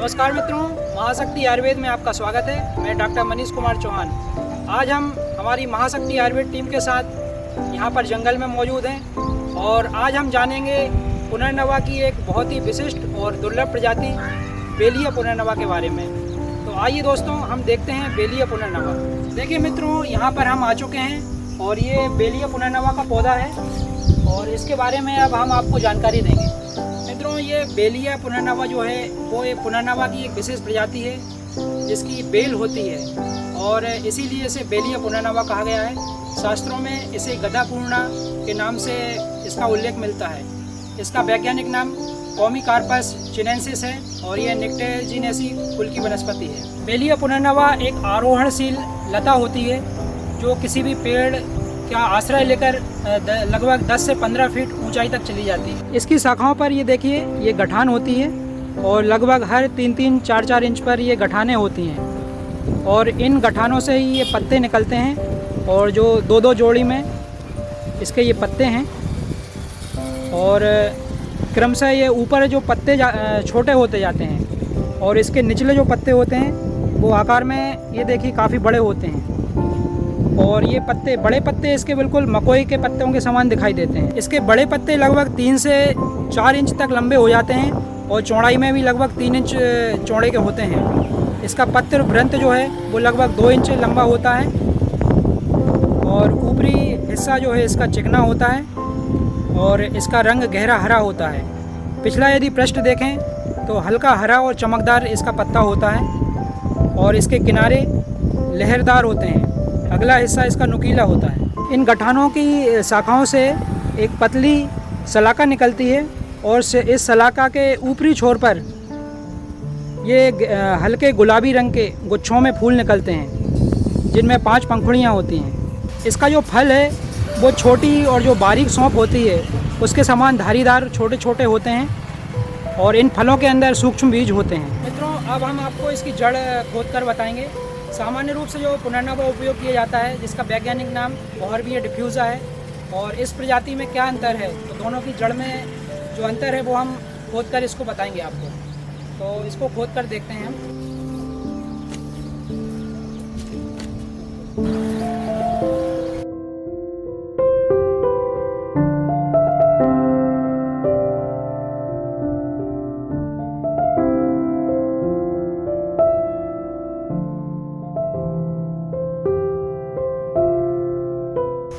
नमस्कार मित्रों, महाशक्ति आयुर्वेद में आपका स्वागत है। मैं डॉक्टर मनीष कुमार चौहान। आज हम हमारी महाशक्ति आयुर्वेद टीम के साथ यहाँ पर जंगल में मौजूद हैं और आज हम जानेंगे पुनर्नवा की एक बहुत ही विशिष्ट और दुर्लभ प्रजाति बेलिया पुनर्नवा के बारे में। तो आइए दोस्तों, हम देखते हैं बेलिया पुनर्नवा। देखिए मित्रों, यहाँ पर हम आ चुके हैं और ये बेलिया पुनर्नवा का पौधा है और इसके बारे में अब हम आपको जानकारी देंगे। मित्रों, ये बेलिया पुनर्नवा जो है वो एक पुनर्नवा की एक विशेष प्रजाति है जिसकी बेल होती है और इसीलिए इसे बेलिया पुनर्नवा कहा गया है। शास्त्रों में इसे गदापूर्णा के नाम से इसका उल्लेख मिलता है। इसका वैज्ञानिक नाम कॉमीकार्पस चिनेंसिस है और यह निक्टेजिनेसी कुल की वनस्पति है। बेलिया पुनर्नवा एक आरोहणशील लता होती है जो किसी भी पेड़ का आश्रय लेकर लगभग 10 से 15 फीट ऊंचाई तक चली जाती है। इसकी शाखाओं पर ये देखिए, ये गठान होती है और लगभग हर 3-3, 4-4 इंच पर ये गठानें होती हैं और इन गठानों से ही ये पत्ते निकलते हैं और जो 2-2 जोड़ी में इसके ये पत्ते हैं और क्रमशः ये ऊपर जो पत्ते छोटे होते जाते हैं और इसके निचले जो पत्ते होते हैं वो आकार में ये देखिए काफ़ी बड़े होते हैं और ये पत्ते, बड़े पत्ते इसके बिल्कुल मकोई के पत्तों के समान दिखाई देते हैं। इसके बड़े पत्ते लगभग 3 से 4 इंच तक लंबे हो जाते हैं और चौड़ाई में भी लगभग 3 इंच चौड़े के होते हैं। इसका पत्र वृंत जो है वो लगभग 2 इंच लंबा होता है और ऊपरी हिस्सा जो है इसका चिकना होता है और इसका रंग गहरा हरा होता है। पिछला यदि पृष्ठ देखें तो हल्का हरा और चमकदार इसका पत्ता होता है और इसके किनारे लहरदार होते हैं। अगला हिस्सा इसका नुकीला होता है। इन गठानों की शाखाओं से एक पतली सलाका निकलती है और इस सलाका के ऊपरी छोर पर ये हल्के गुलाबी रंग के गुच्छों में फूल निकलते हैं जिनमें 5 पंखुड़ियाँ होती हैं। इसका जो फल है वो छोटी और जो बारीक सौंफ होती है उसके समान धारीदार छोटे छोटे होते हैं और इन फलों के अंदर सूक्ष्म बीज होते हैं। मित्रों, अब हम आपको इसकी जड़ खोद कर बताएंगे। सामान्य रूप से जो पुनर्नवा उपयोग किया जाता है जिसका वैज्ञानिक नाम बॉहरबिया डिफ्यूज़ा है और इस प्रजाति में क्या अंतर है, तो दोनों की जड़ में जो अंतर है वो हम खोद कर इसको बताएंगे आपको। तो इसको खोद कर देखते हैं हम।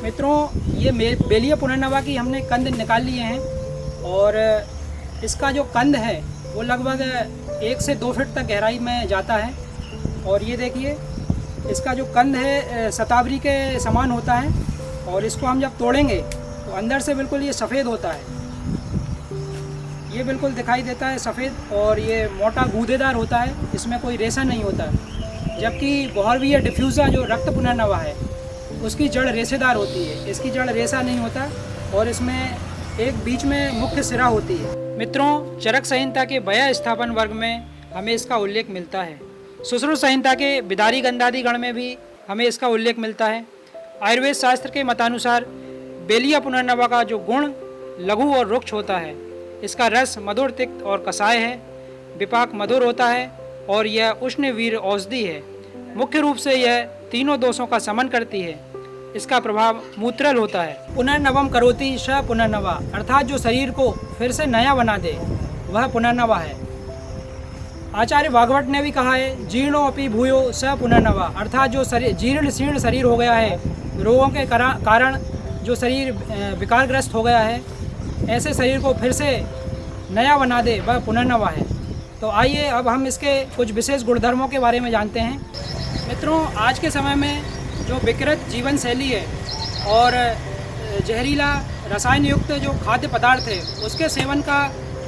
मित्रों, ये बेलिया पुनर्नवा की हमने कंद निकाल लिए हैं और इसका जो कंद है वो लगभग 1 से 2 फीट तक गहराई में जाता है और ये देखिए, इसका जो कंद है शतावरी के समान होता है और इसको हम जब तोड़ेंगे तो अंदर से बिल्कुल ये सफ़ेद होता है। ये बिल्कुल दिखाई देता है सफ़ेद और ये मोटा गूदेदार होता है, इसमें कोई रेशा नहीं होता। जबकि बॉहरबिया डिफ्यूज़ा जो रक्त पुनर्नवा है उसकी जड़ रेशेदार होती है, इसकी जड़ रेशा नहीं होता और इसमें एक बीच में मुख्य सिरा होती है। मित्रों, चरक संहिता के वय स्थापन वर्ग में हमें इसका उल्लेख मिलता है। सुश्रुत संहिता के बिदारी गंधादि गण में भी हमें इसका उल्लेख मिलता है। आयुर्वेद शास्त्र के मतानुसार बेलिया पुनर्नवा का जो गुण लघु और रुक्ष होता है, इसका रस मधुर, तिक्त और कषाय है। विपाक मधुर होता है और यह उष्ण वीर औषधि है। मुख्य रूप से यह तीनों दोषों का शमन करती है। इसका प्रभाव मूत्रल होता है। पुनर्नवम करोति स पुनर्नवा, अर्थात जो शरीर को फिर से नया बना दे वह पुनर्नवा है। आचार्य भागवत ने भी कहा है, जीर्णो अपि भूयो स पुनर्नवा, अर्थात जो शरीर जीर्ण शीर्ण शरीर हो गया है, रोगों के कारण जो शरीर विकारग्रस्त हो गया है, ऐसे शरीर को फिर से नया बना दे वह पुनर्नवा है। तो आइए अब हम इसके कुछ विशेष गुणधर्मों के बारे में जानते हैं। मित्रों, आज के समय में जो विकृत जीवन शैली है और जहरीला रसायन युक्त जो खाद्य पदार्थ है उसके सेवन का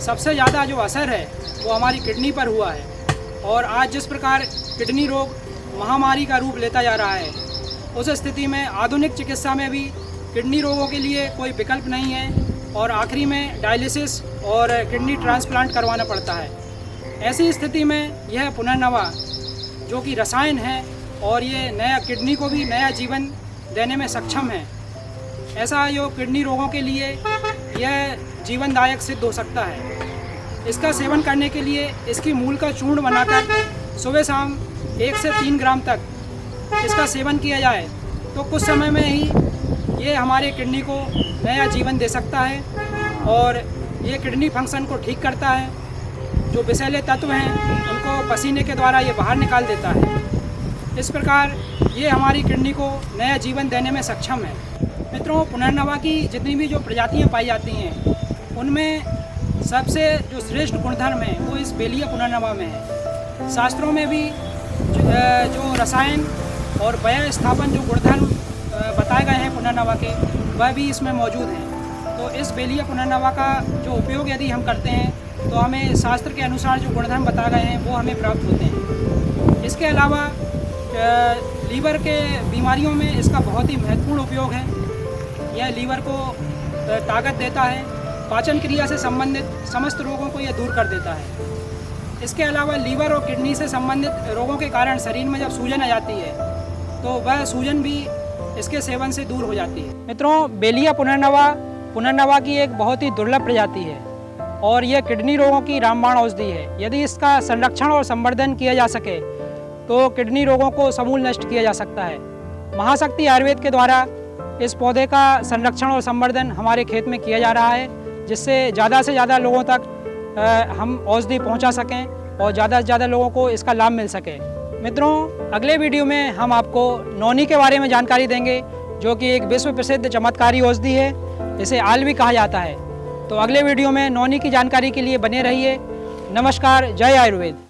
सबसे ज़्यादा जो असर है वो हमारी किडनी पर हुआ है और आज जिस प्रकार किडनी रोग महामारी का रूप लेता जा रहा है, उस स्थिति में आधुनिक चिकित्सा में भी किडनी रोगों के लिए कोई विकल्प नहीं है और आखिरी में डायलिसिस और किडनी ट्रांसप्लांट करवाना पड़ता है। ऐसी स्थिति में यह पुनर्नवा जो कि रसायन है और ये नया किडनी को भी नया जीवन देने में सक्षम है, ऐसा जो किडनी रोगों के लिए यह जीवनदायक सिद्ध हो सकता है। इसका सेवन करने के लिए इसकी मूल का चूर्ण बनाकर सुबह शाम 1 से 3 ग्राम तक इसका सेवन किया जाए तो कुछ समय में ही ये हमारे किडनी को नया जीवन दे सकता है और ये किडनी फंक्शन को ठीक करता है। जो विषैले तत्व हैं उनको पसीने के द्वारा ये बाहर निकाल देता है। इस प्रकार ये हमारी किडनी को नया जीवन देने में सक्षम है। मित्रों, पुनर्नवा की जितनी भी जो प्रजातियां पाई जाती हैं उनमें सबसे जो श्रेष्ठ गुणधर्म है वो इस बेलिया पुनर्नवा में है। शास्त्रों में भी जो रसायन और व्यय स्थापन जो गुणधर्म बताए गए हैं पुनर्नवा के, वह भी इसमें मौजूद हैं। तो इस बेलिया पुनर्नवा का जो उपयोग यदि हम करते हैं तो हमें शास्त्र के अनुसार जो गुणधर्म बताए गए हैं वो हमें प्राप्त होते हैं। इसके अलावा लीवर के बीमारियों में इसका बहुत ही महत्वपूर्ण उपयोग है। यह लीवर को ताकत देता है, पाचन क्रिया से संबंधित समस्त रोगों को यह दूर कर देता है। इसके अलावा लीवर और किडनी से संबंधित रोगों के कारण शरीर में जब सूजन आ जाती है तो वह सूजन भी इसके सेवन से दूर हो जाती है। मित्रों, बेलिया पुनर्नवा की एक बहुत ही दुर्लभ प्रजाति है और यह किडनी रोगों की रामबाण औषधि है। यदि इसका संरक्षण और संवर्धन किया जा सके तो किडनी रोगों को समूल नष्ट किया जा सकता है। महाशक्ति आयुर्वेद के द्वारा इस पौधे का संरक्षण और संवर्धन हमारे खेत में किया जा रहा है, जिससे ज़्यादा लोगों तक हम औषधि पहुंचा सकें और ज़्यादा से ज़्यादा लोगों को इसका लाभ मिल सके। मित्रों, अगले वीडियो में हम आपको नौनी के बारे में जानकारी देंगे, जो कि एक विश्व प्रसिद्ध चमत्कारी औषधि है, इसे आल भी कहा जाता है। तो अगले वीडियो में नौनी की जानकारी के लिए बने रहिए। नमस्कार, जय आयुर्वेद।